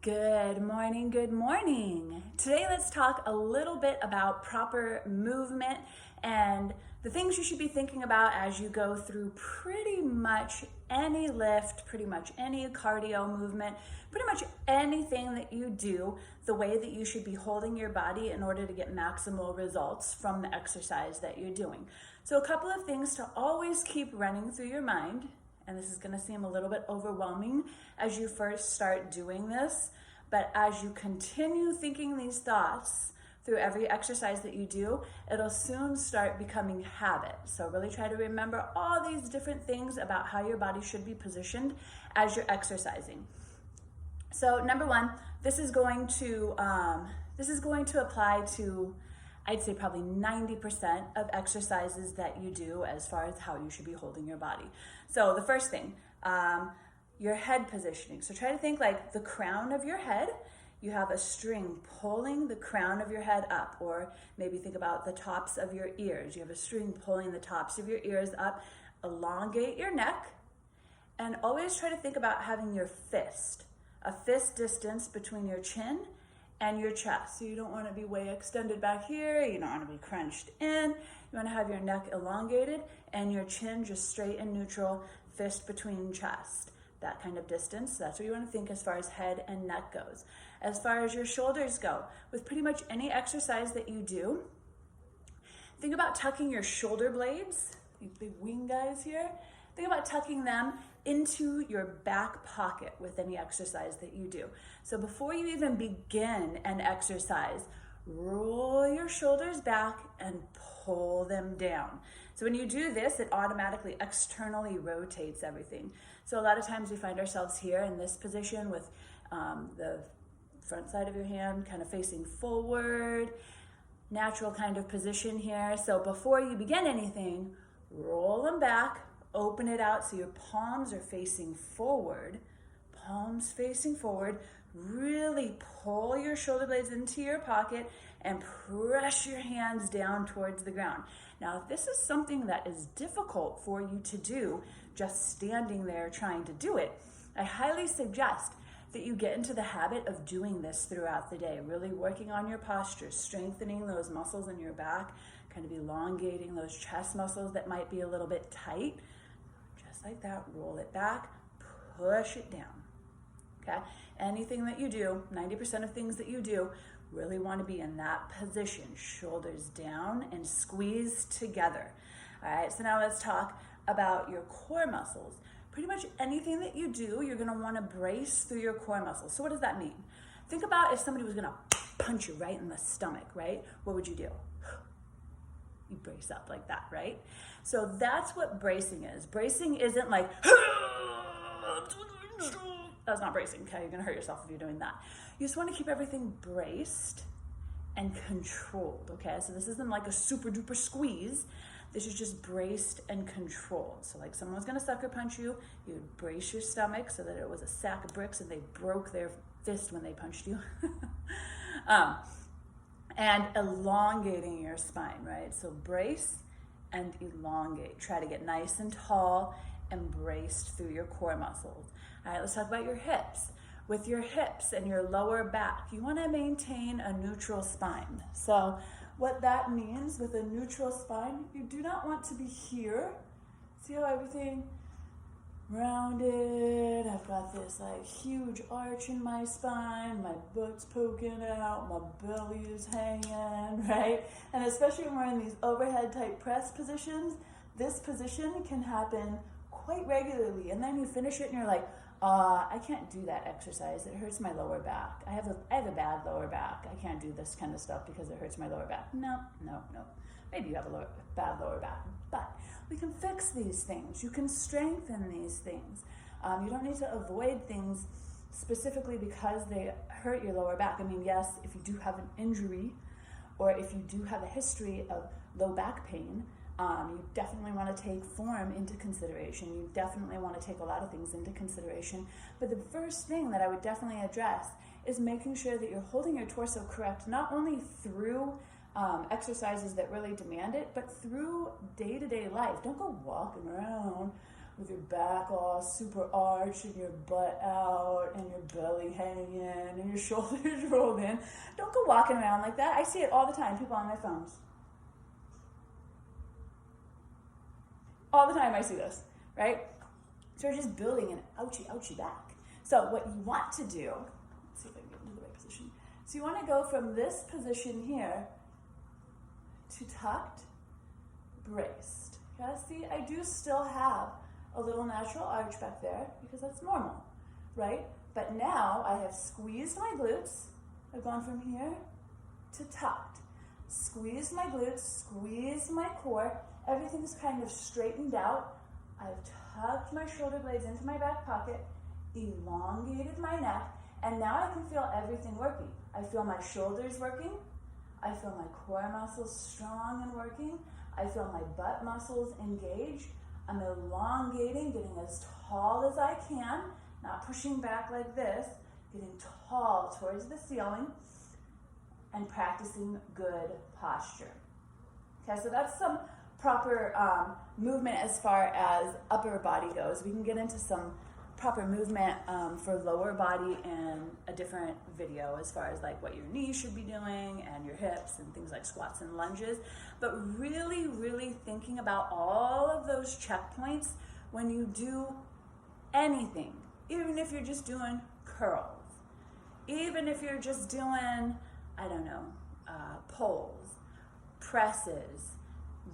Good morning, good morning. Today let's talk a little bit about proper movement and the things you should be thinking about as you go through pretty much any lift, pretty much any cardio movement, pretty much anything that you do, the way that you should be holding your body in order to get maximal results from the exercise that you're doing. So a couple of things to always keep running through your mind, and this is going to seem a little bit overwhelming as you first start doing this, but as you continue thinking these thoughts through every exercise that you do, it'll soon start becoming habit. So really try to remember all these different things about how your body should be positioned as you're exercising. So number one, this is going to apply to, I'd say probably 90% of exercises that you do as far as how you should be holding your body. So the first thing, your head positioning. So try to think like the crown of your head. You have a string pulling the crown of your head up, or maybe think about the tops of your ears. You have a string pulling the tops of your ears up. Elongate your neck, and always try to think about having your fist, a fist distance between your chin and your chest. So you don't want to be way extended back here. You don't want to be crunched in. You want to have your neck elongated and your chin just straight and neutral, fist between chest. That kind of distance. That's what you want to think as far as head and neck goes. As far as your shoulders go, with pretty much any exercise that you do, think about tucking your shoulder blades, these big wing guys here. Think about tucking them into your back pocket with any exercise that you do. So before you even begin an exercise, roll your shoulders back and pull them down. So when you do this, it automatically externally rotates everything. So a lot of times we find ourselves here in this position with the front side of your hand kind of facing forward, natural kind of position here. So before you begin anything, roll them back, open it out so your palms are facing forward, really pull your shoulder blades into your pocket and press your hands down towards the ground. Now, if this is something that is difficult for you to do, just standing there trying to do it, I highly suggest that you get into the habit of doing this throughout the day, really working on your posture, strengthening those muscles in your back, kind of elongating those chest muscles that might be a little bit tight. Just like that, roll it back, push it down, okay? Anything that you do, 90% of things that you do, really want to be in that position, shoulders down and squeeze together. All right, so now let's talk about your core muscles. Pretty much anything that you do, you're going to want to brace through your core muscles. So what does that mean? Think about if somebody was going to punch you right in the stomach, right? What would you do? You brace up like that, right? So that's what bracing is. Bracing isn't like, that's not bracing, okay? You're gonna hurt yourself if you're doing that. You just wanna keep everything braced and controlled, okay? So this isn't like a super duper squeeze. This is just braced and controlled. So like someone was gonna sucker punch you, you would brace your stomach so that it was a sack of bricks and they broke their fist when they punched you. And elongating your spine, right? So brace and elongate. Try to get nice and tall and braced through your core muscles. All right, let's talk about your hips. With your hips and your lower back, you want to maintain a neutral spine. So what that means with a neutral spine, you do not want to be here. See how everything rounded, I've got this like huge arch in my spine, my butt's poking out, my belly is hanging, right? And especially when we're in these overhead type press positions, this position can happen quite regularly. And then you finish it and you're like, I can't do that exercise. It hurts my lower back. I have a bad lower back. I can't do this kind of stuff because it hurts my lower back. No. Maybe you have a bad lower back, but we can fix these things. You can strengthen these things. You don't need to avoid things specifically because they hurt your lower back. I mean, yes, if you do have an injury or if you do have a history of low back pain, you definitely want to take form into consideration. You definitely want to take a lot of things into consideration. But the first thing that I would definitely address is making sure that you're holding your torso correct, not only through exercises that really demand it, but through day-to-day life. Don't go walking around with your back all super arched and your butt out and your belly hanging and your shoulders rolled in. Don't go walking around like that. I see it all the time, people on their phones. All the time I see this, right? So we're just building an ouchie back. So what you want to do, let's see if I can get into the right position. So you want to go from this position here to tucked, braced. Okay, see, I do still have a little natural arch back there because that's normal, right? But now I have squeezed my glutes. I've gone from here to tucked. Squeezed my glutes, squeezed my core. Everything's kind of straightened out. I've tucked my shoulder blades into my back pocket, elongated my neck, and now I can feel everything working. I feel my shoulders working. I feel my core muscles strong and working. I feel my butt muscles engaged. I'm elongating, getting as tall as I can, not pushing back like this, getting tall towards the ceiling, and practicing good posture. Okay, so that's some proper movement as far as upper body goes. We can get into some proper movement for lower body in a different video as far as like what your knees should be doing and your hips and things like squats and lunges. But really, really thinking about all of those checkpoints when you do anything, even if you're just doing curls, even if you're just doing, I don't know, pulls, presses,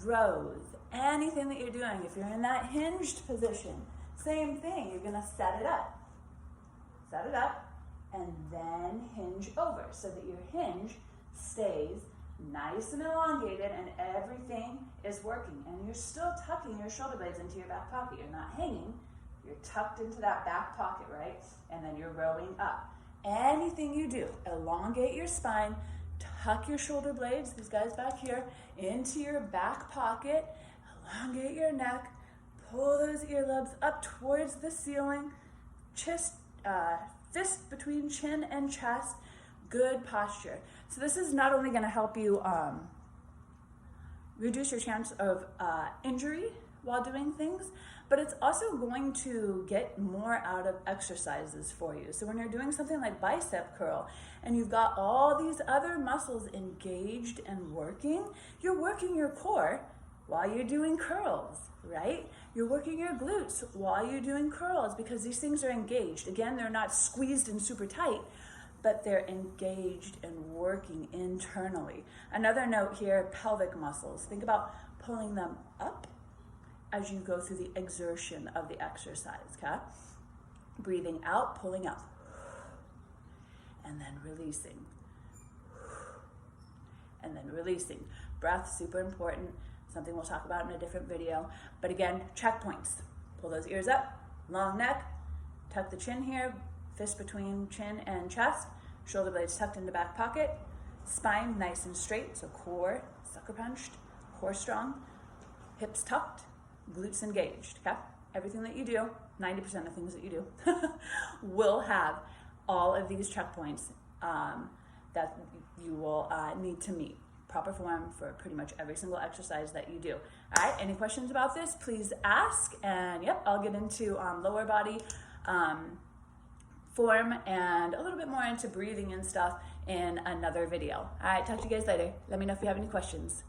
rows, anything that you're doing. If you're in that hinged position, same thing, you're gonna set it up, and then hinge over so that your hinge stays nice and elongated and everything is working. And you're still tucking your shoulder blades into your back pocket. You're not hanging, you're tucked into that back pocket, right? And then you're rowing up. Anything you do, elongate your spine, tuck your shoulder blades, these guys back here, into your back pocket, elongate your neck, pull those earlobes up towards the ceiling, fist between chin and chest, good posture. So this is not only gonna help you reduce your chance of injury while doing things, but it's also going to get more out of exercises for you. So when you're doing something like bicep curl and you've got all these other muscles engaged and working, you're working your core while you're doing curls, right? You're working your glutes while you're doing curls because these things are engaged. Again, they're not squeezed and super tight, but they're engaged and working internally. Another note here, pelvic muscles. Think about pulling them up as you go through the exertion of the exercise, okay? Breathing out, pulling up, and then releasing, and then releasing. Breath, super important, something we'll talk about in a different video. But again, checkpoints. Pull those ears up, long neck, tuck the chin here, fist between chin and chest, shoulder blades tucked into back pocket, spine nice and straight, so core sucker punched, core strong, hips tucked, glutes engaged, okay? Everything that you do, 90% of things that you do, will have all of these checkpoints that you will need to meet. Proper form for pretty much every single exercise that you do. All right, any questions about this, please ask. And yep, I'll get into lower body form and a little bit more into breathing and stuff in another video. All right, talk to you guys later. Let me know if you have any questions.